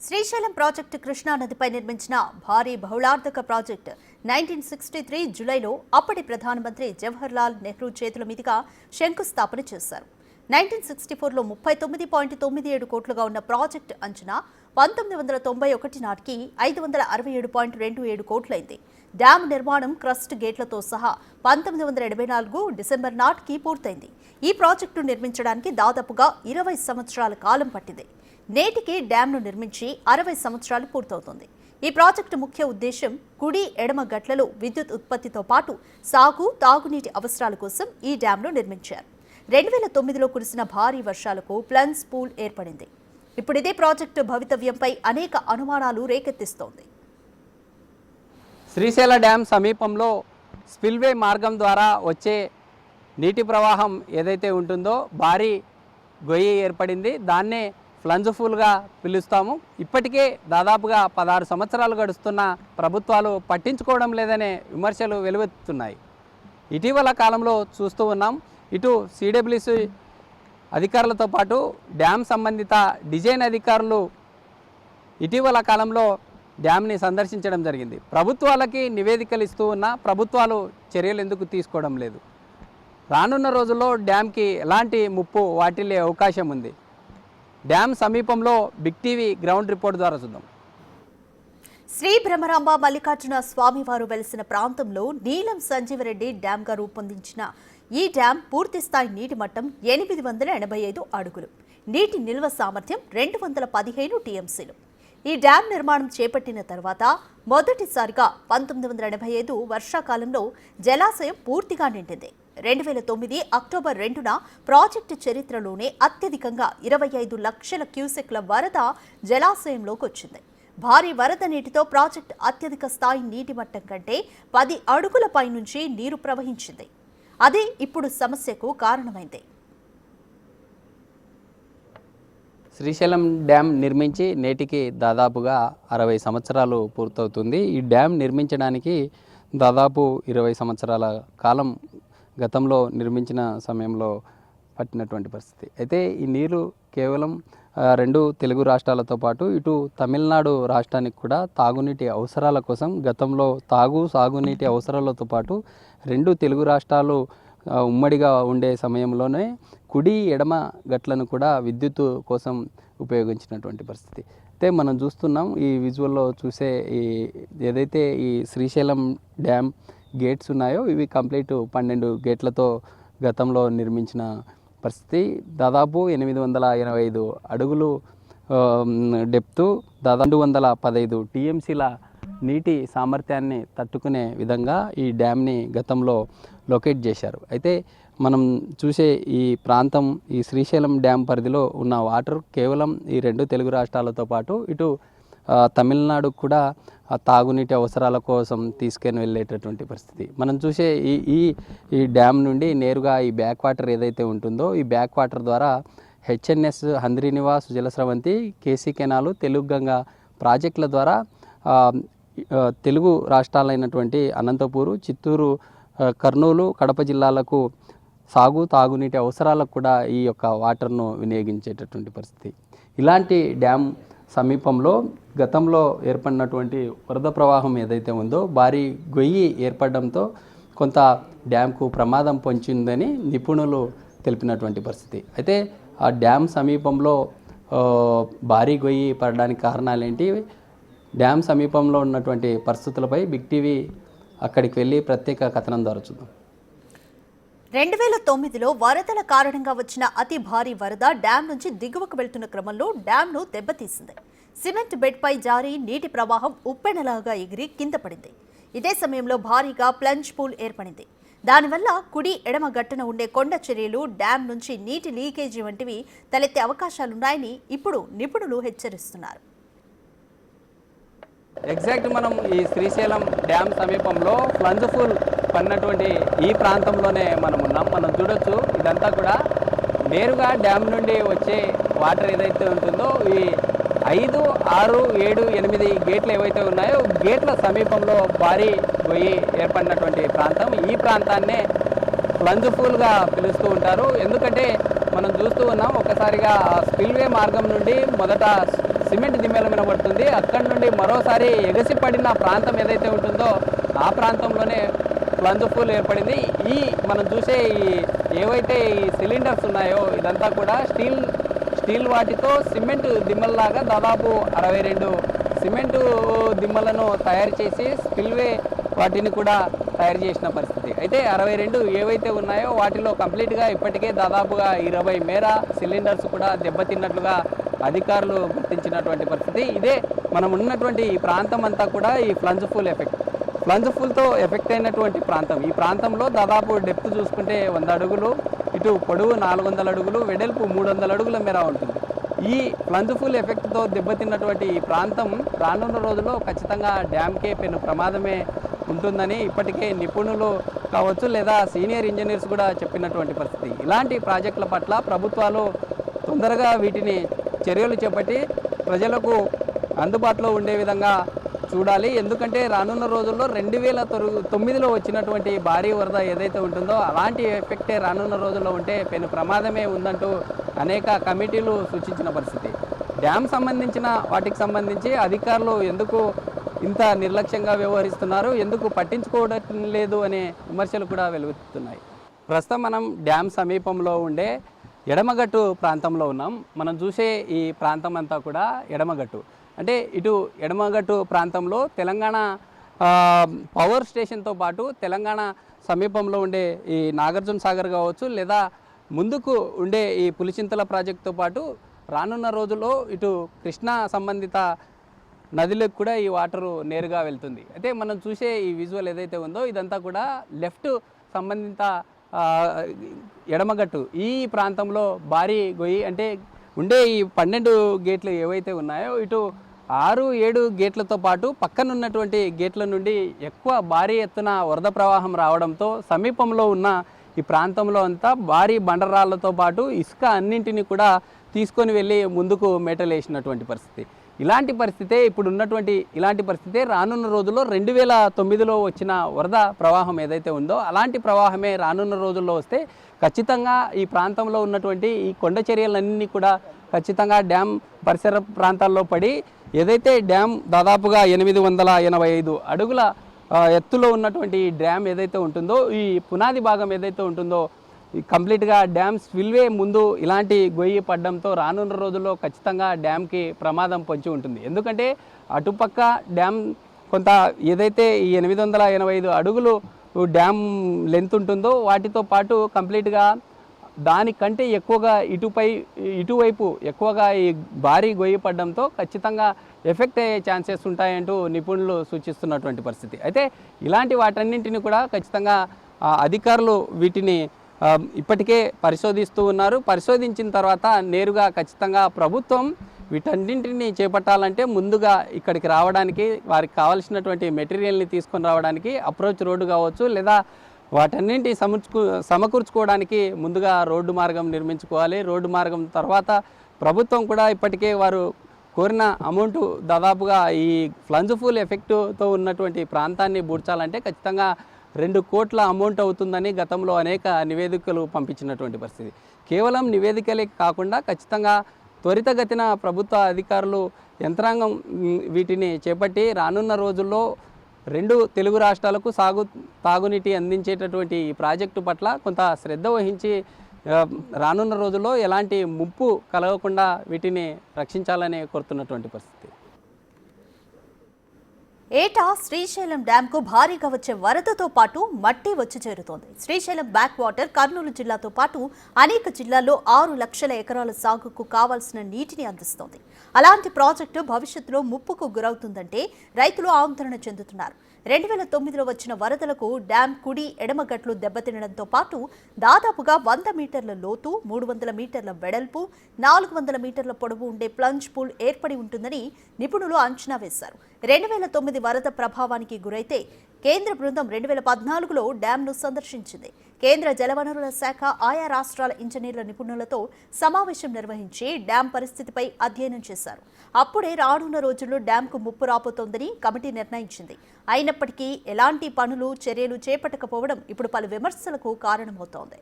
Srisailam project Krishna నదిపై నిర్మించిన భారీ బహుళార్థక ప్రాజెక్టు 1963 జూలైలో అప్పటి ప్రధానమంత్రి జవహర్ లాల్ నెహ్రూ చేతుల మీదుగా శంకుస్థాపన చేశారు. 1964లో 39.97 కోట్లుగా ఉన్న ప్రాజెక్టు అంచనా 1991 నాటికి 567.27 కోట్లయింది. డ్యామ్ నిర్మాణం క్రస్ట్ గేట్లతో సహా 1984 డిసెంబర్ నాటికి పూర్తయింది. ఈ ప్రాజెక్టు నిర్మించడానికి దాదాపుగా 20 సంవత్సరాల కాలం పట్టింది. నేటికి డ్యాంను నిర్మించి 60 సంవత్సరాలు పూర్తవుతోంది. ఈ ప్రాజెక్టు ముఖ్య ఉద్దేశం కుడి ఎడమ గట్లలో విద్యుత్ ఉత్పత్తితో పాటు సాగు తాగునీటి అవసరాల కోసం ఈ డ్యాంను నిర్మించారు. 2009లో కురిసిన భారీ వర్షాలకు ప్లన్స్ పూల్ ఏర్పడింది. ఇప్పుడు ఇదే ప్రాజెక్టు భవితవ్యంపై అనేక అనుమానాలు రేకెత్తిస్తోంది. శ్రీశైల డ్యామ్ సమీపంలో స్పిల్వే మార్గం ద్వారా వచ్చే నీటి ప్రవాహం ఏదైతే ఉంటుందో భారీ గొయ్యి ఏర్పడింది. దాన్నే ఫ్లంజ్ఫుల్గా పిలుస్తాము. ఇప్పటికే దాదాపుగా 16 సంవత్సరాలు గడుస్తున్న ప్రభుత్వాలు పట్టించుకోవడం లేదనే విమర్శలు వెలువెత్తుతున్నాయి. ఇటీవల కాలంలో చూస్తూ ఉన్నాం, ఇటు సిడబ్ల్యూసి అధికారులతో పాటు డ్యామ్ సంబంధిత డిజైన్ అధికారులు ఇటీవల కాలంలో డ్యామ్ని సందర్శించడం జరిగింది. ప్రభుత్వాలకి నివేదికలు ఇస్తూ ఉన్నా ప్రభుత్వాలు చర్యలు ఎందుకు తీసుకోవడం లేదు? రానున్న రోజుల్లో డ్యామ్కి ఎలాంటి ముప్పు వాటిల్లే అవకాశం ఉంది? డ్యామ్ సమీపంలో బిగ్ టీవీ గ్రౌండ్ రిపోర్ట్ ద్వారా చూద్దాం. శ్రీ బ్రహ్మరాంబ మల్లికార్జున స్వామివారు వెలిసిన ప్రాంతంలో నీలం సంజీవరెడ్డి డ్యాంగా రూపొందించిన ఈ డ్యాం పూర్తిస్థాయి నీటి మట్టం 885 అడుగులు. నీటి నిల్వ సామర్థ్యం 215 టీఎంసీలు. ఈ డ్యాం నిర్మాణం చేపట్టిన తర్వాత మొదటిసారిగా 1985 వర్షాకాలంలో జలాశయం పూర్తిగా నిండింది. 2009 అక్టోబర్ 2న ప్రాజెక్టు చరిత్రలోనే అత్యధికంగా 25 లక్షల క్యూసెక్ల వరద జలాశయంలోకి వచ్చింది. భారీ వరద నీటితో ప్రాజెక్టు అత్యధిక స్థాయి నీటి మట్టం కంటే 10 అడుగుల పైనుంచి నీరు ప్రవహించింది. అదే ఇప్పుడు సమస్యకు కారణమైంది. శ్రీశైలం డ్యామ్ నిర్మించి నేటికి దాదాపుగా 60 సంవత్సరాలు పూర్తవుతుంది. ఈ డ్యామ్ నిర్మించడానికి దాదాపు 20 సంవత్సరాల కాలం గతంలో నిర్మించిన సమయంలో పట్టినటువంటి పరిస్థితి. అయితే ఈ నీరు కేవలం 2 తెలుగు రాష్ట్రాలతో పాటు ఇటు తమిళనాడు రాష్ట్రానికి కూడా తాగునీటి అవసరాల కోసం గతంలో సాగునీటి అవసరాలతో పాటు 2 తెలుగు రాష్ట్రాలు ఉమ్మడిగా ఉండే సమయంలోనే కుడి ఎడమ గట్లను కూడా విద్యుత్తు కోసం ఉపయోగించినటువంటి పరిస్థితి. అయితే మనం చూస్తున్నాం, ఈ విజువల్లో చూసే ఏదైతే ఈ శ్రీశైలం డ్యామ్ గేట్స్ ఉన్నాయో ఇవి కంప్లీట్ 12 గేట్లతో గతంలో నిర్మించిన పరిస్థితి. దాదాపు 885 అడుగులు డెప్త్, దాదాపు 215 టీఎంసీల నీటి సామర్థ్యాన్ని తట్టుకునే విధంగా ఈ డ్యామ్ని గతంలో లొకేట్ చేశారు. అయితే మనం చూసే ఈ ప్రాంతం, ఈ శ్రీశైలం డ్యామ్ పరిధిలో ఉన్న వాటర్ కేవలం ఈ 2 తెలుగు రాష్ట్రాలతో పాటు ఇటు తమిళనాడు కూడా తాగునీటి అవసరాల కోసం తీసుకొని వెళ్ళేటటువంటి పరిస్థితి. మనం చూసే ఈ డ్యామ్ నుండి నేరుగా ఈ బ్యాక్ వాటర్ ఏదైతే ఉంటుందో ఈ బ్యాక్ వాటర్ ద్వారా HNS Handrinivas Jalasravanthi, KC canal, Telugu Ganga ప్రాజెక్టుల ద్వారా తెలుగు రాష్ట్రాలైనటువంటి అనంతపూరు, చిత్తూరు, కర్నూలు, కడప జిల్లాలకు తాగునీటి అవసరాలకు కూడా ఈ యొక్క వాటర్ను వినియోగించేటటువంటి పరిస్థితి. ఇలాంటి డ్యామ్ సమీపంలో గతంలో ఏర్పడినటువంటి వరద ప్రవాహం ఏదైతే ఉందో భారీ గొయ్యి ఏర్పడడంతో కొంత డ్యామ్కు ప్రమాదం పొంచిందని నిపుణులు తెలిపినటువంటి పరిస్థితి. అయితే ఆ డ్యామ్ సమీపంలో భారీ గొయ్యి పడడానికి కారణాలేంటి? డ్యామ్ సమీపంలో ఉన్నటువంటి పరిస్థితులపై బిగ్ టీవీ అక్కడికి వెళ్ళి ప్రత్యేక కథనం ద్వారా చూద్దాం. 2009లో వరదల కారణంగా వచ్చిన అతి భారీ వరద డ్యాం నుంచి దిగువకు వెళ్తున్న క్రమంలో డ్యాంను దెబ్బతీసింది. సిమెంట్ బెడ్పై జారి నీటి ప్రవాహం ఉప్పెనలాగా ఎగిరి కింద పడింది. ఇదే సమయంలో భారీగా ప్లంజ్ పూల్ ఏర్పడింది. దానివల్ల కుడి ఎడమ గట్టున ఉండే కొండ చర్యలు, డ్యాం నుంచి నీటి లీకేజీ వంటివి తలెత్తే అవకాశాలున్నాయని ఇప్పుడు నిపుణులు హెచ్చరిస్తున్నారు. ఎగ్జాక్ట్ మనం ఈ శ్రీశైలం డ్యామ్ సమీపంలో ప్లంజ్ఫుల్ పడినటువంటి ఈ ప్రాంతంలోనే మనం ఉన్నాం. మనం చూడొచ్చు, ఇదంతా కూడా నేరుగా డ్యామ్ నుండి వచ్చే వాటర్ ఏదైతే ఉంటుందో ఈ 5, 6, 7, 8 గేట్లు ఏవైతే ఉన్నాయో గేట్ల సమీపంలో భారీ గొయ్యి ఏర్పడినటువంటి ప్రాంతం. ఈ ప్రాంతాన్నే ప్లంజ్ఫుల్గా పిలుస్తూ ఉంటారు. ఎందుకంటే మనం చూస్తూ ఉన్నాం, ఒకసారిగా స్పిల్వే మార్గం నుండి మొదట సిమెంట్ దిమ్మెల మీద పడుతుంది. అక్కడి నుండి మరోసారి ఎగసిపడిన ప్రాంతం ఏదైతే ఉంటుందో ఆ ప్రాంతంలోనే ప్లంజ్ పూల్ ఏర్పడింది. మనం చూసే ఏవైతే ఈ సిలిండర్స్ ఉన్నాయో ఇదంతా కూడా స్టీల్ వాటితో సిమెంట్ దిమ్మల్లాగా దాదాపు 62 సిమెంటు దిమ్మలను తయారు చేసి స్పిల్వే వాటిని కూడా తయారు చేసిన పరిస్థితి. అయితే 62 ఏవైతే ఉన్నాయో వాటిలో కంప్లీట్గా ఇప్పటికే దాదాపుగా 20 మేర సిలిండర్స్ కూడా దెబ్బతిన్నట్లుగా అధికారులు గుర్తించినటువంటి పరిస్థితి. ఇదే మనం ఉన్నటువంటి ఈ ప్రాంతం అంతా కూడా ఈ ప్లంజ్ పూల్తో ఎఫెక్ట్ అయినటువంటి ప్రాంతం. ఈ ప్రాంతంలో దాదాపు డెప్త్ చూసుకుంటే 100 అడుగులు, ఇటు పొడవు 400 అడుగులు, వెడల్పు 300 అడుగుల మేర ఉంటుంది. ఈ ప్లంజ్ పూల్ ఎఫెక్ట్తో దెబ్బతిన్నటువంటి ఈ ప్రాంతం రానున్న రోజుల్లో ఖచ్చితంగా డ్యామ్కే పెను ప్రమాదమే ఉంటుందని ఇప్పటికే నిపుణులు కావచ్చు లేదా సీనియర్ ఇంజనీర్స్ కూడా చెప్పినటువంటి పరిస్థితి. ఇలాంటి ప్రాజెక్టుల పట్ల ప్రభుత్వాలు తొందరగా వీటిని చర్యలు చేపట్టి ప్రజలకు అందుబాటులో ఉండే విధంగా చూడాలి. ఎందుకంటే రానున్న రోజుల్లో 2009లో వచ్చినటువంటి భారీ వరద ఏదైతే ఉంటుందో అలాంటి ఎఫెక్టే రానున్న రోజుల్లో ఉంటే పెను ప్రమాదమే ఉందంటూ అనేక కమిటీలు సూచించిన పరిస్థితి. డ్యామ్ వాటికి సంబంధించి అధికారులు ఎందుకు ఇంత నిర్లక్ష్యంగా వ్యవహరిస్తున్నారు, ఎందుకు పట్టించుకోవడం లేదు అనే విమర్శలు కూడా వెలువెత్తుతున్నాయి. ప్రస్తుతం మనం డ్యామ్ సమీపంలో ఉండే ఎడమగట్టు ప్రాంతంలో ఉన్నాం. మనం చూసే ఈ ప్రాంతం అంతా కూడా ఎడమగట్టు. అంటే ఇటు ఎడమగట్టు ప్రాంతంలో తెలంగాణ పవర్ స్టేషన్తో పాటు తెలంగాణ సమీపంలో ఉండే ఈ నాగార్జున సాగర్ కావచ్చు లేదా ముందుకు ఉండే ఈ పులిచింతల ప్రాజెక్టుతో పాటు రానున్న రోజుల్లో ఇటు కృష్ణా సంబంధిత నదిలోకి కూడా ఈ వాటరు నేరుగా వెళ్తుంది. అయితే మనం చూసే ఈ విజువల్ ఏదైతే ఉందో ఇదంతా కూడా లెఫ్ట్ సంబంధిత ఎడమగట్టు ఈ ప్రాంతంలో భారీ గొయ్యి అంటే ఉండే ఈ 12 గేట్లు ఏవైతే ఉన్నాయో ఇటు 6-7 గేట్లతో పాటు పక్కనున్నటువంటి గేట్ల నుండి ఎక్కువ భారీ ఎత్తున వరద ప్రవాహం రావడంతో సమీపంలో ఉన్న ఈ ప్రాంతంలో అంతా భారీ బండరాళ్లతో పాటు ఇసుక అన్నింటినీ కూడా తీసుకొని వెళ్ళి ముందుకు మేటలేసినటువంటి పరిస్థితి. ఇలాంటి పరిస్థితే ఇప్పుడు ఉన్నటువంటి ఇలాంటి పరిస్థితే రానున్న రోజుల్లో 2009లో వచ్చిన వరద ప్రవాహం ఏదైతే ఉందో అలాంటి ప్రవాహమే రానున్న రోజుల్లో వస్తే ఖచ్చితంగా ఈ ప్రాంతంలో ఉన్నటువంటి ఈ కొండ చర్యలన్నీ కూడా ఖచ్చితంగా డ్యామ్ పరిసర ప్రాంతాల్లో పడి ఏదైతే డ్యామ్ దాదాపుగా 885 అడుగుల ఎత్తులో ఉన్నటువంటి ఈ డ్యామ్ ఏదైతే ఉంటుందో ఈ పునాది భాగం ఏదైతే ఉంటుందో కంప్లీట్గా డ్యామ్ స్పిల్వే ముందు ఇలాంటి గొయ్యి పడడంతో రానున్న రోజుల్లో ఖచ్చితంగా డ్యామ్కి ప్రమాదం పొంచి ఉంటుంది. ఎందుకంటే అటుపక్క డ్యామ్ కొంత ఏదైతే ఈ 885 అడుగులు డ్యామ్ లెంత్ ఉంటుందో వాటితో పాటు కంప్లీట్గా దానికంటే ఎక్కువగా ఇటువైపు ఎక్కువగా ఈ భారీ గొయ్యి పడడంతో ఖచ్చితంగా ఎఫెక్ట్ అయ్యే ఛాన్సెస్ ఉంటాయంటూ నిపుణులు సూచిస్తున్నటువంటి పరిస్థితి. అయితే ఇలాంటి వాటన్నింటిని కూడా ఖచ్చితంగా అధికారులు వీటిని ఇప్పటికే పరిశోధిస్తూ ఉన్నారు. పరిశోధించిన తర్వాత నేరుగా ఖచ్చితంగా ప్రభుత్వం వీటన్నింటినీ చేపట్టాలంటే ముందుగా ఇక్కడికి రావడానికి వారికి కావాల్సినటువంటి మెటీరియల్ని తీసుకొని రావడానికి అప్రోచ్ రోడ్డు కావచ్చు లేదా వాటన్నింటి సమకూర్చుకోవడానికి ముందుగా రోడ్డు మార్గం నిర్మించుకోవాలి. రోడ్డు మార్గం తర్వాత ప్రభుత్వం కూడా ఇప్పటికే వారు కోరిన అమౌంట్ దాదాపుగా ఈ ప్లంజ్ పూల్ ఎఫెక్ట్తో ఉన్నటువంటి ప్రాంతాన్ని బూడ్చాలంటే ఖచ్చితంగా 2 కోట్ల అమౌంట్ అవుతుందని గతంలో అనేక నివేదికలు పంపించినటువంటి పరిస్థితి. కేవలం నివేదికలే కాకుండా ఖచ్చితంగా త్వరితగతిన ప్రభుత్వ అధికారులు యంత్రాంగం వీటిని చేపట్టి రానున్న రోజుల్లో 2 తెలుగు రాష్ట్రాలకు తాగునీటి అందించేటటువంటి ఈ ప్రాజెక్టు పట్ల కొంత శ్రద్ధ వహించి రానున్న రోజుల్లో ఎలాంటి ముప్పు కలగకుండా వీటిని రక్షించాలని కోరుతున్నటువంటి పరిస్థితి. ఏటా శ్రీశైలం డ్యాంకు భారీగా వచ్చే వరదతో పాటు మట్టి వచ్చి చేరుతోంది. శ్రీశైలం బ్యాక్ వాటర్ కర్నూలు జిల్లాతో పాటు అనేక జిల్లాల్లో 6 లక్షల ఎకరాల సాగుకు కావాల్సిన నీటిని అందిస్తోంది. అలాంటి ప్రాజెక్టు భవిష్యత్తులో ముప్పుకు గురవుతుందంటే రైతులు ఆందోళన చెందుతున్నారు. 2009లో వచ్చిన వరదలకు డ్యాం కుడి ఎడమగట్లు దెబ్బతినడంతో పాటు దాదాపుగా 100 మీటర్ల లోతు, 300 మీటర్ల వెడల్పు, 400 మీటర్ల పొడవు ఉండే ప్లంజ్ పూల్ ఏర్పడి ఉంటుందని నిపుణులు అంచనా వేశారు. 2009 వరద ప్రభావానికి గురైతే కేంద్ర బృందం 2014లో డ్యాంను సందర్శించింది. కేంద్ర జలవనరుల శాఖ ఆయా రాష్ట్రాల ఇంజనీర్ల నిపుణులతో సమావేశం నిర్వహించి డ్యాం పరిస్థితిపై అధ్యయనం చేశారు. అప్పుడే రానున్న రోజుల్లో డ్యాంకు ముప్పు రాబోతోందని కమిటీ నిర్ణయించింది. అయినప్పటికీ ఎలాంటి పనులు, చర్యలు చేపట్టకపోవడం ఇప్పుడు పలు విమర్శలకు కారణమవుతోంది.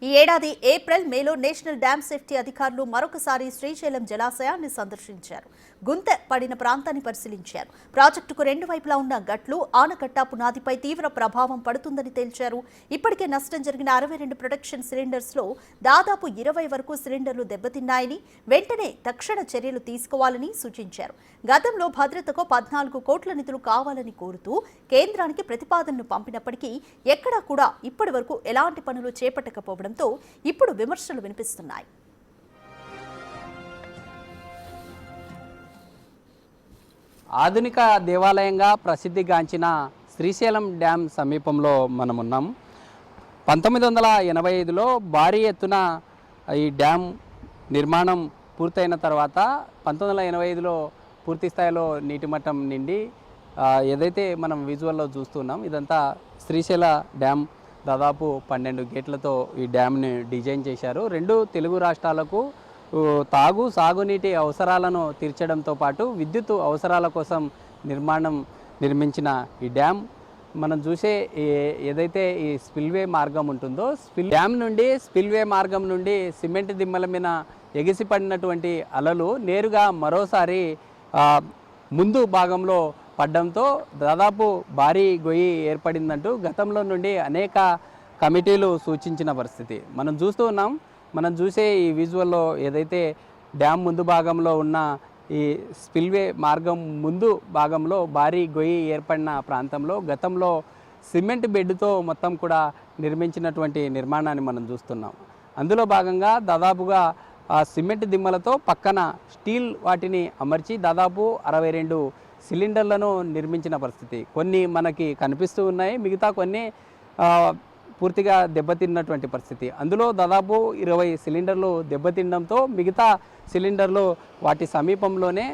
ఈ ఏడాది ఏప్రిల్ మేలో నేషనల్ డ్యామ్ సేఫ్టీ అధికారులు మరొకసారి శ్రీశైలం జలాశయాన్ని సందర్శించారు. గుంతె పడిన ప్రాంతాన్ని పరిశీలించారు. ప్రాజెక్టుకు రెండు వైపులా ఉన్న గట్లు, ఆనకట్ట పునాదిపై తీవ్ర ప్రభావం పడుతుందని తేల్చారు. ఇప్పటికే నష్టం జరిగిన 62 ప్రొటెక్షన్ సిలిండర్స్ లో దాదాపు 20 వరకు సిలిండర్లు దెబ్బతిన్నాయని, వెంటనే తక్షణ చర్యలు తీసుకోవాలని సూచించారు. గతంలో భద్రతకు 14 కోట్ల నిధులు కావాలని కోరుతూ కేంద్రానికి ప్రతిపాదనలు పంపినప్పటికీ ఎక్కడా కూడా ఇప్పటి వరకు ఎలాంటి పనులు చేపట్టకపోవడంతో ఇప్పుడు విమర్శలు వినిపిస్తున్నాయి. ఆధునిక దేవాలయంగా ప్రసిద్ధిగాంచిన శ్రీశైలం డ్యామ్ సమీపంలో మనమున్నాం. 1985లో భారీ ఎత్తున ఈ డ్యామ్ నిర్మాణం పూర్తయిన తర్వాత 1985లో పూర్తి స్థాయిలో నీటి మట్టం నిండి ఏదైతే మనం విజువల్లో చూస్తున్నాం, ఇదంతా శ్రీశైల డ్యామ్. దాదాపు 12 గేట్లతో ఈ డ్యామ్ని డిజైన్ చేశారు. రెండు తెలుగు రాష్ట్రాలకు సాగునీటి అవసరాలను తీర్చడంతో పాటు విద్యుత్ అవసరాల కోసం నిర్మించిన ఈ డ్యామ్ మనం చూసే ఏదైతే ఈ స్పిల్వే మార్గం ఉంటుందో, డ్యామ్ నుండి స్పిల్వే మార్గం నుండి సిమెంట్ దిమ్మల మీద ఎగిసిపడినటువంటి అలలు నేరుగా మరోసారి ముందు భాగంలో పడ్డంతో దాదాపు భారీ గొయ్యి ఏర్పడిందంటూ గతంలో నుండి అనేక కమిటీలు సూచించిన పరిస్థితి మనం చూస్తూ ఉన్నాం. మనం చూసే ఈ విజువల్లో ఏదైతే డ్యామ్ ముందు భాగంలో ఉన్న ఈ స్పిల్వే మార్గం ముందు భాగంలో భారీ గొయ్యి ఏర్పడిన ప్రాంతంలో గతంలో సిమెంట్ బెడ్తో మొత్తం కూడా నిర్మించినటువంటి నిర్మాణాన్ని మనం చూస్తున్నాం. అందులో భాగంగా దాదాపుగా ఆ సిమెంట్ దిమ్మలతో పక్కన స్టీల్ వాటిని అమర్చి దాదాపు 62 సిలిండర్లను నిర్మించిన పరిస్థితి. కొన్ని మనకి కనిపిస్తూ ఉన్నాయి, మిగతా కొన్ని పూర్తిగా దెబ్బతిన్నటువంటి పరిస్థితి. అందులో దాదాపు 20 సిలిండర్లు దెబ్బతినడంతో మిగతా సిలిండర్లు వాటి సమీపంలోనే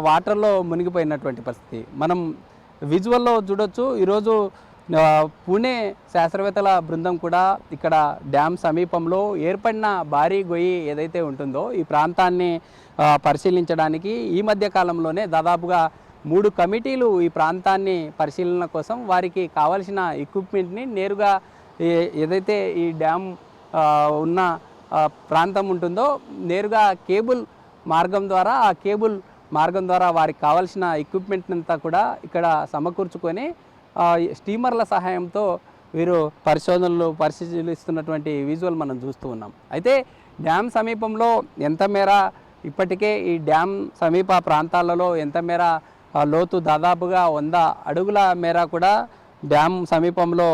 వాటర్లో మునిగిపోయినటువంటి పరిస్థితి మనం విజువల్లో చూడొచ్చు. ఈరోజు పూణే శాస్త్రవేత్తల బృందం కూడా ఇక్కడ డ్యామ్ సమీపంలో ఏర్పడిన భారీ గొయ్యి ఏదైతే ఉంటుందో ఈ ప్రాంతాన్ని పరిశీలించడానికి ఈ మధ్య కాలంలోనే దాదాపుగా 3 కమిటీలు ఈ ప్రాంతాన్ని పరిశీలన కోసం వారికి కావాల్సిన ఎక్విప్మెంట్ని నేరుగా ఏదైతే ఈ డ్యామ్ ఉన్న ప్రాంతం ఉంటుందో నేరుగా కేబుల్ మార్గం ద్వారా వారికి కావాల్సిన ఎక్విప్మెంట్ అంతా కూడా ఇక్కడ సమకూర్చుకొని స్టీమర్ల సహాయంతో వీరు పరిశీలిస్తున్నటువంటి విజువల్ మనం చూస్తూ ఉన్నాం. అయితే డ్యామ్ సమీపంలో ఎంత మేర ఇప్పటికే ఈ డ్యామ్ సమీప ప్రాంతాలలో ఎంత మేర లోతు దాదాపుగా 100 అడుగుల మేర కూడా డ్యామ్ సమీపంలో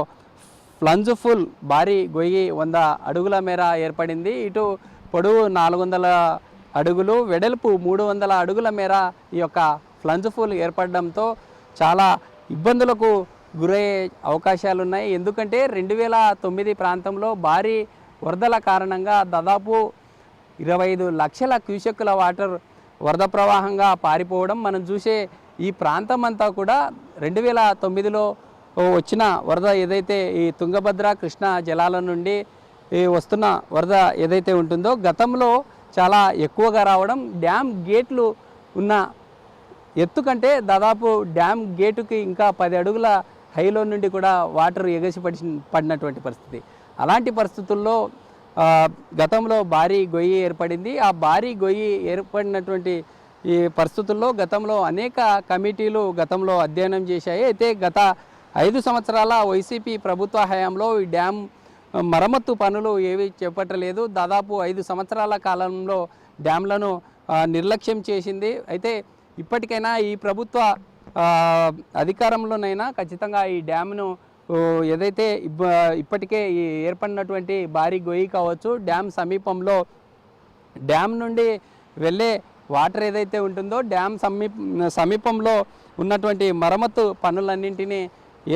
ప్లంజ్ ఫుల్ భారీ గొయ్యి 100 అడుగుల మేర ఏర్పడింది. ఇటు పొడవు 400 అడుగులు, వెడల్పు 300 అడుగుల మేర ఈ యొక్క ప్లంజ్ ఫుల్ ఏర్పడడంతో చాలా ఇబ్బందులకు గురయ్యే అవకాశాలు ఉన్నాయి. ఎందుకంటే 2009 ప్రాంతంలో భారీ వరదల కారణంగా దాదాపు 25 లక్షల క్యూసెక్కుల వాటర్ వరద ప్రవాహంగా పారిపోవడం మనం చూసే ఈ ప్రాంతం అంతా కూడా 2009లో వచ్చిన వరద ఏదైతే ఈ తుంగభద్ర కృష్ణ జలాల నుండి వస్తున్న వరద ఏదైతే ఉంటుందో గతంలో చాలా ఎక్కువగా రావడం, డ్యామ్ గేట్లు ఉన్న ఎత్తు కంటే దాదాపు డ్యామ్ గేటుకి ఇంకా 10 అడుగుల హైలో నుండి కూడా వాటర్ పడినటువంటి పరిస్థితి. అలాంటి పరిస్థితుల్లో గతంలో భారీ గొయ్యి ఏర్పడింది. ఆ భారీ గొయ్యి ఏర్పడినటువంటి ఈ పరిస్థితుల్లో గతంలో అనేక కమిటీలు గతంలో అధ్యయనం చేశాయి. అయితే గత 5 సంవత్సరాల వైసీపీ ప్రభుత్వ హయాంలో ఈ డ్యామ్ మరమ్మత్తు పనులు ఏవి చేపట్టలేదు. దాదాపు 5 సంవత్సరాల కాలంలో డ్యామ్లను నిర్లక్ష్యం చేసింది. అయితే ఇప్పటికైనా ఈ ప్రభుత్వ అధికారంలోనైనా ఖచ్చితంగా ఈ డ్యామ్ను ఏదైతే ఇప్పటికే ఏర్పడినటువంటి భారీ గొయ్యి కావచ్చు, డ్యామ్ సమీపంలో డ్యామ్ నుండి వెళ్ళే వాటర్ ఏదైతే ఉంటుందో డ్యామ్ సమీపంలో ఉన్నటువంటి మరమ్మత్తు పనులన్నింటినీ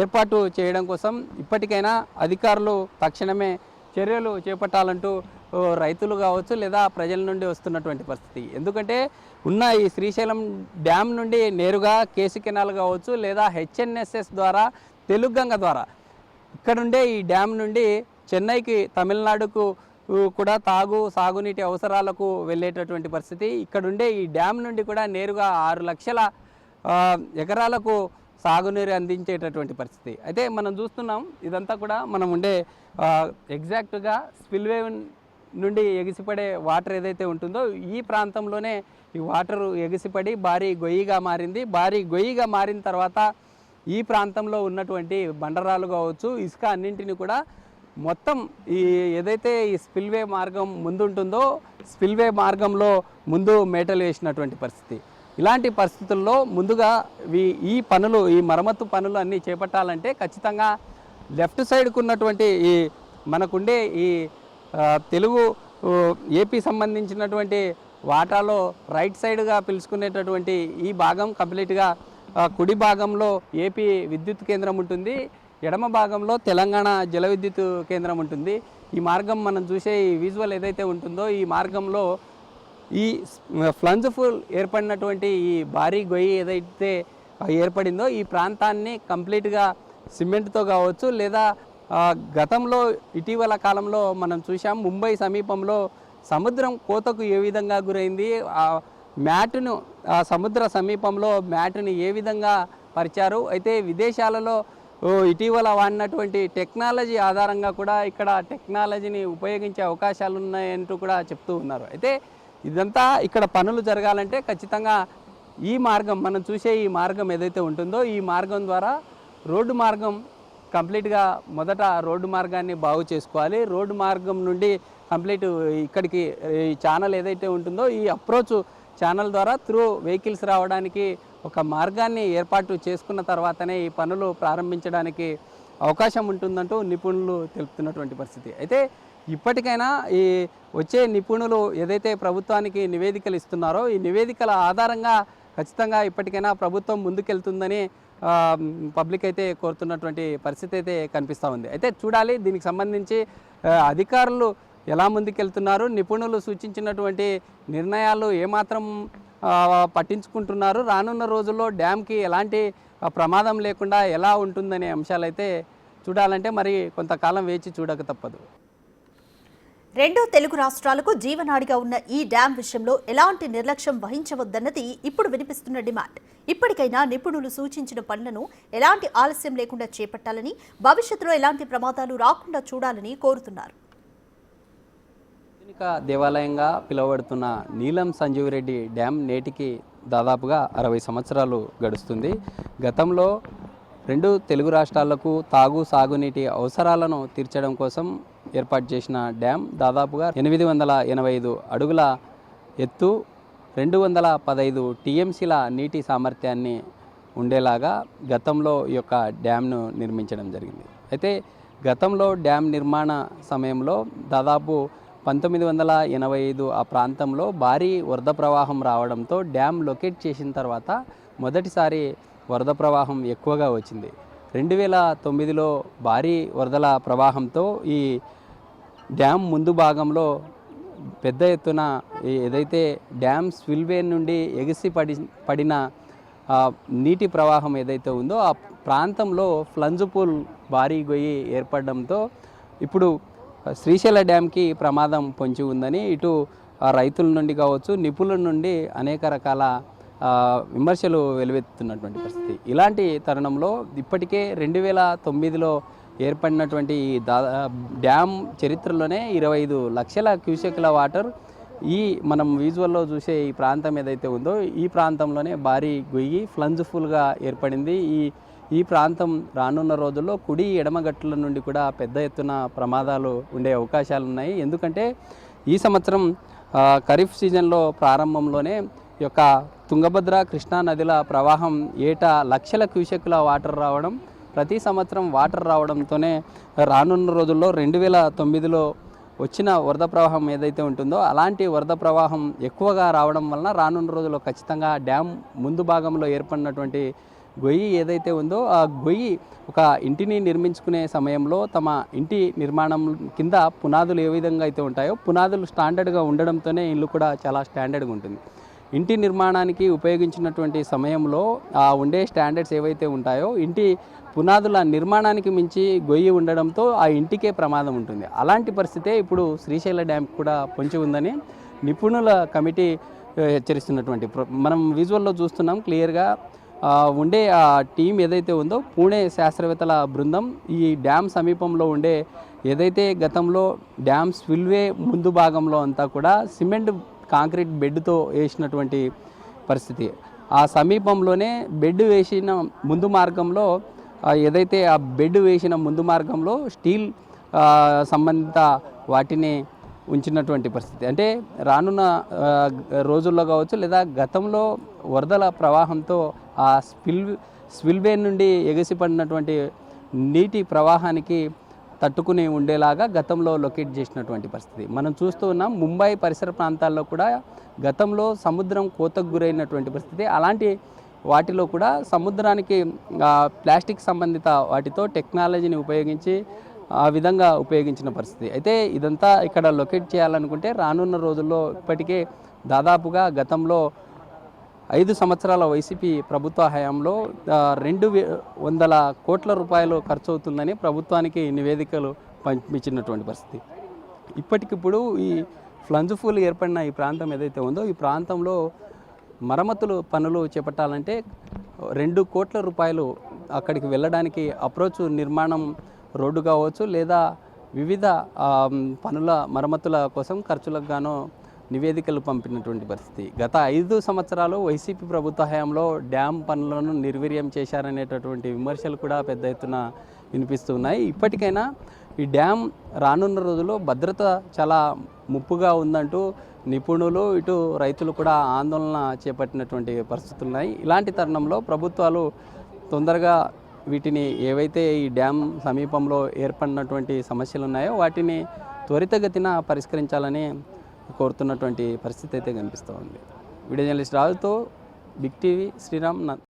ఏర్పాటు చేయడం కోసం ఇప్పటికైనా అధికారులు తక్షణమే చర్యలు చేపట్టాలంటూ రైతులు కావచ్చు లేదా ప్రజల నుండి వస్తున్నటువంటి పరిస్థితి. ఎందుకంటే ఉన్న ఈ శ్రీశైలం డ్యామ్ నుండి నేరుగా కేసు కెనాల్ కావచ్చు లేదా హెచ్ఎన్ఎస్ఎస్ ద్వారా తెలుగంగ ద్వారా ఇక్కడుండే ఈ డ్యామ్ నుండి చెన్నైకి తమిళనాడుకు కూడా సాగునీటి అవసరాలకు వెళ్ళేటటువంటి పరిస్థితి. ఇక్కడుండే ఈ డ్యామ్ నుండి కూడా నేరుగా 6 లక్షల ఎకరాలకు సాగునీరు అందించేటటువంటి పరిస్థితి. అయితే మనం చూస్తున్నాం ఇదంతా కూడా మనం ఉండే ఎగ్జాక్ట్గా స్పిల్వే నుండి ఎగిసిపడే వాటర్ ఏదైతే ఉంటుందో ఈ ప్రాంతంలోనే ఈ వాటరు ఎగిసిపడి భారీ గొయ్యిగా మారింది. భారీ గొయ్యిగా మారిన తర్వాత ఈ ప్రాంతంలో ఉన్నటువంటి బండరాలు కావచ్చు, ఇసుక అన్నింటినీ కూడా మొత్తం ఈ ఏదైతే ఈ స్పిల్వే మార్గం ముందు ఉంటుందో స్పిల్వే మార్గంలో ముందు మేటలు వేసినటువంటి పరిస్థితి. ఇలాంటి పరిస్థితుల్లో ముందుగా ఈ పనులు, ఈ మరమ్మతు పనులు అన్నీ చేపట్టాలంటే ఖచ్చితంగా లెఫ్ట్ సైడ్కు ఉన్నటువంటి ఈ మనకుండే ఈ తెలుగు ఏపీ సంబంధించినటువంటి వాటాలో రైట్ సైడ్గా పిలుచుకునేటటువంటి ఈ భాగం కంప్లీట్గా కుడి భాగంలో ఏపీ విద్యుత్ కేంద్రం ఉంటుంది, ఎడమ భాగంలో తెలంగాణ జల విద్యుత్ కేంద్రం ఉంటుంది. ఈ మార్గం మనం చూసే ఈ విజువల్ ఏదైతే ఉంటుందో ఈ మార్గంలో ఈ ఫ్లంజ్ ఫుల్ ఏర్పడినటువంటి ఈ భారీ గొయ్యి ఏదైతే ఏర్పడిందో ఈ ప్రాంతాన్ని కంప్లీట్గా సిమెంట్తో కావచ్చు లేదా గతంలో ఇటీవల కాలంలో మనం చూసాం ముంబై సమీపంలో సముద్రం కోతకు ఏ విధంగా గురైంది, మ్యాట్ను సముద్ర సమీపంలో మ్యాట్ని ఏ విధంగా పరిచారు. అయితే విదేశాలలో ఇటీవల వాడినటువంటి టెక్నాలజీ ఆధారంగా కూడా ఇక్కడ టెక్నాలజీని ఉపయోగించే అవకాశాలు ఉన్నాయంటూ కూడా చెప్తూ ఉన్నారు. అయితే ఇదంతా ఇక్కడ పనులు జరగాలంటే ఖచ్చితంగా ఈ మార్గం మనం చూసే ఈ మార్గం ఏదైతే ఉంటుందో ఈ మార్గం ద్వారా రోడ్డు మార్గం కంప్లీట్గా మొదట రోడ్డు మార్గాన్ని బాగు చేసుకోవాలి. రోడ్డు మార్గం నుండి కంప్లీట్ ఇక్కడికి ఈ ఛానల్ ఏదైతే ఉంటుందో ఈ అప్రోచ్ ఛానల్ ద్వారా త్రూ వెహికల్స్ రావడానికి ఒక మార్గాన్ని ఏర్పాటు చేసుకున్న తర్వాతనే ఈ పనులు ప్రారంభించడానికి అవకాశం ఉంటుందంటూ నిపుణులు తెలుపుతున్నటువంటి పరిస్థితి. అయితే ఇప్పటికైనా ఈ వచ్చే నిపుణులు ఏదైతే ప్రభుత్వానికి నివేదికలు ఇస్తున్నారో ఈ నివేదికల ఆధారంగా ఖచ్చితంగా ఇప్పటికైనా ప్రభుత్వం ముందుకెళ్తుందని పబ్లిక్ అయితే కోరుతున్నటువంటి పరిస్థితి అయితే కనిపిస్తూ ఉంది. అయితే చూడాలి దీనికి సంబంధించి అధికారులు ఎలా ముందుకెళ్తున్నారు, నిపుణులు సూచించినటువంటి నిర్ణయాలు ఏమాత్రం పట్టించుకుంటున్నారు, రానున్న రోజుల్లో డ్యామ్కి ఎలాంటి ప్రమాదం లేకుండా ఎలా ఉంటుందనే అంశాలైతే చూడాలంటే మరి కొంతకాలం వేచి చూడక తప్పదు. రెండో తెలుగు రాష్ట్రాలకు జీవనాడిగా ఉన్న ఈ డ్యాం విషయంలో ఎలాంటి నిర్లక్ష్యం వహించవద్దన్నది ఇప్పుడు వినిపిస్తున్న డిమాండ్. ఇప్పటికైనా నిపుణులు సూచించిన పనులను ఎలాంటి ఆలస్యం లేకుండా చేపట్టాలని, భవిష్యత్తులో ఎలాంటి ప్రమాదాలు రాకుండా చూడాలని కోరుతున్నారు. దేవాలయంగా పిలువబడుతున్న నీలం సంజీవరెడ్డి డ్యాం నేటికి దాదాపుగా 60 సంవత్సరాలు గడుస్తుంది. గతంలో రెండు తెలుగు రాష్ట్రాలకు సాగునీటి అవసరాలను తీర్చడం కోసం ఏర్పాటు చేసిన డ్యాం దాదాపుగా 885 అడుగుల ఎత్తు 215 టీఎంసీల నీటి సామర్థ్యాన్ని ఉండేలాగా గతంలో ఈ యొక్క డ్యామ్ను నిర్మించడం జరిగింది. అయితే గతంలో డ్యామ్ నిర్మాణ సమయంలో దాదాపు 1985 ఆ ప్రాంతంలో భారీ వరద ప్రవాహం రావడంతో డ్యామ్ లొకేట్ చేసిన తర్వాత మొదటిసారి వరద ప్రవాహం ఎక్కువగా వచ్చింది. 2009లో భారీ వరదల ప్రవాహంతో ఈ డ్యామ్ ముందు భాగంలో పెద్ద ఎత్తున ఏదైతే డ్యామ్ స్పిల్వే నుండి ఎగిసి పడిన నీటి ప్రవాహం ఏదైతే ఉందో ఆ ప్రాంతంలో ఫ్లంజ్ పూల్ భారీ గొయ్యి ఏర్పడడంతో ఇప్పుడు శ్రీశైల డ్యామ్కి ప్రమాదం పొంచి ఉందని ఇటు రైతుల నుండి కావచ్చు, నిపుణుల నుండి అనేక రకాల విమర్శలు వెలువెత్తుతున్నటువంటి పరిస్థితి. ఇలాంటి తరుణంలో ఇప్పటికే 2009లో ఏర్పడినటువంటి ఈ డ్యామ్ చరిత్రలోనే 25 లక్షల క్యూసెక్ల వాటర్ ఈ మనం విజువల్లో చూసే ఈ ప్రాంతం ఏదైతే ఉందో ఈ ప్రాంతంలోనే భారీ గొయ్యి ఫ్లంజ్ ఫుల్గా ఏర్పడింది. ఈ ప్రాంతం రానున్న రోజుల్లో కుడి ఎడమగట్టుల నుండి కూడా పెద్ద ఎత్తున ప్రమాదాలు ఉండే అవకాశాలు ఉన్నాయి. ఎందుకంటే ఈ సంవత్సరం ఖరీఫ్ సీజన్లో ప్రారంభంలోనే ఈ యొక్క తుంగభద్ర కృష్ణా నదుల ప్రవాహం ఏటా లక్షల క్యూసెక్ల వాటర్ రావడం, ప్రతి సంవత్సరం వాటర్ రావడంతోనే రానున్న రోజుల్లో 2009లో వచ్చిన వరద ప్రవాహం ఏదైతే ఉంటుందో అలాంటి వరద ప్రవాహం ఎక్కువగా రావడం వలన రానున్న రోజుల్లో ఖచ్చితంగా డ్యామ్ ముందు భాగంలో ఏర్పడినటువంటి గొయ్యి ఏదైతే ఉందో ఆ గొయ్యి ఒక ఇంటిని నిర్మించుకునే సమయంలో తమ ఇంటి నిర్మాణం కింద పునాదులు ఏ విధంగా అయితే ఉంటాయో పునాదులు స్టాండర్డ్గా ఉండడంతోనే ఇల్లు కూడా చాలా స్టాండర్డ్గా ఉంటుంది. ఇంటి నిర్మాణానికి ఉపయోగించినటువంటి సమయంలో ఆ ఉండే స్టాండర్డ్స్ ఏవైతే ఉంటాయో ఇంటి పునాదుల నిర్మాణానికి మించి గొయ్యి ఉండడంతో ఆ ఇంటికే ప్రమాదం ఉంటుంది. అలాంటి పరిస్థితే ఇప్పుడు శ్రీశైల డ్యామ్ కూడా పొంచి ఉందని నిపుణుల కమిటీ హెచ్చరిస్తున్నటువంటి మనం విజువల్లో చూస్తున్నాం క్లియర్గా ఉండే ఆ టీం ఏదైతే ఉందో పూణే శాస్త్రవేత్తల బృందం ఈ డ్యామ్ సమీపంలో ఉండే ఏదైతే గతంలో డ్యామ్ స్పిల్వే ముందు భాగంలో అంతా కూడా సిమెంట్ కాంక్రీట్ బెడ్తో వేసినటువంటి పరిస్థితి. ఆ సమీపంలోనే బెడ్ వేసిన ముందు మార్గంలో ఏదైతే ఆ బెడ్ వేసిన ముందు మార్గంలో స్టీల్ సంబంధిత వాటిని ఉంచినటువంటి పరిస్థితి. అంటే రానున్న రోజుల్లో కావచ్చు లేదా గతంలో వరదల ప్రవాహంతో ఆ స్పిల్వే నుండి ఎగసిపడినటువంటి నీటి ప్రవాహానికి తట్టుకుని ఉండేలాగా గతంలో లొకేట్ చేసినటువంటి పరిస్థితి మనం చూస్తూ ఉన్నాం. ముంబై పరిసర ప్రాంతాల్లో కూడా గతంలో సముద్రం కోతకు గురైనటువంటి పరిస్థితి. అలాంటి వాటిలో కూడా సముద్రానికి ప్లాస్టిక్ సంబంధిత వాటితో టెక్నాలజీని ఉపయోగించి ఆ విధంగా ఉపయోగించిన పరిస్థితి. అయితే ఇదంతా ఇక్కడ లొకేట్ చేయాలనుకుంటే రానున్న రోజుల్లో ఇప్పటికే దాదాపుగా గతంలో 5 సంవత్సరాల వైసీపీ ప్రభుత్వ హయాంలో 200 కోట్ల రూపాయలు ఖర్చు అవుతుందని ప్రభుత్వానికి నివేదికలు పంపించినటువంటి పరిస్థితి. ఇప్పటికిప్పుడు ఈ ఫ్లంజ్ఫుల్ ఏర్పడిన ఈ ప్రాంతం ఏదైతే ఉందో ఈ ప్రాంతంలో మరమ్మతులు పనులు చేపట్టాలంటే 2 కోట్ల రూపాయలు అక్కడికి వెళ్ళడానికి అప్రోచ్ నిర్మాణం రోడ్డు కావచ్చు లేదా వివిధ పనుల మరమ్మతుల కోసం ఖర్చులకు గాను నివేదికలు పంపినటువంటి పరిస్థితి. గత 5 సంవత్సరాలు వైసీపీ ప్రభుత్వ హయాంలో డ్యామ్ పనులను నిర్వీర్యం చేశారనేటటువంటి విమర్శలు కూడా పెద్ద ఎత్తున వినిపిస్తున్నాయి. ఇప్పటికైనా ఈ డ్యామ్ రానున్న రోజుల్లో భద్రత చాలా ముప్పుగా ఉందంటూ నిపుణులు ఇటు రైతులు కూడా ఆందోళన చేపట్టినటువంటి పరిస్థితులు ఉన్నాయి. ఇలాంటి తరుణంలో ప్రభుత్వాలు తొందరగా వీటిని ఏవైతే ఈ డ్యామ్ సమీపంలో ఏర్పడినటువంటి సమస్యలు ఉన్నాయో వాటిని త్వరితగతిన పరిష్కరించాలని కోరుతున్నటువంటి పరిస్థితి అయితే కనిపిస్తూ ఉంది. వీడియో జర్నలిస్ట్ రాజుతో బిగ్ టీవీ శ్రీరామ్.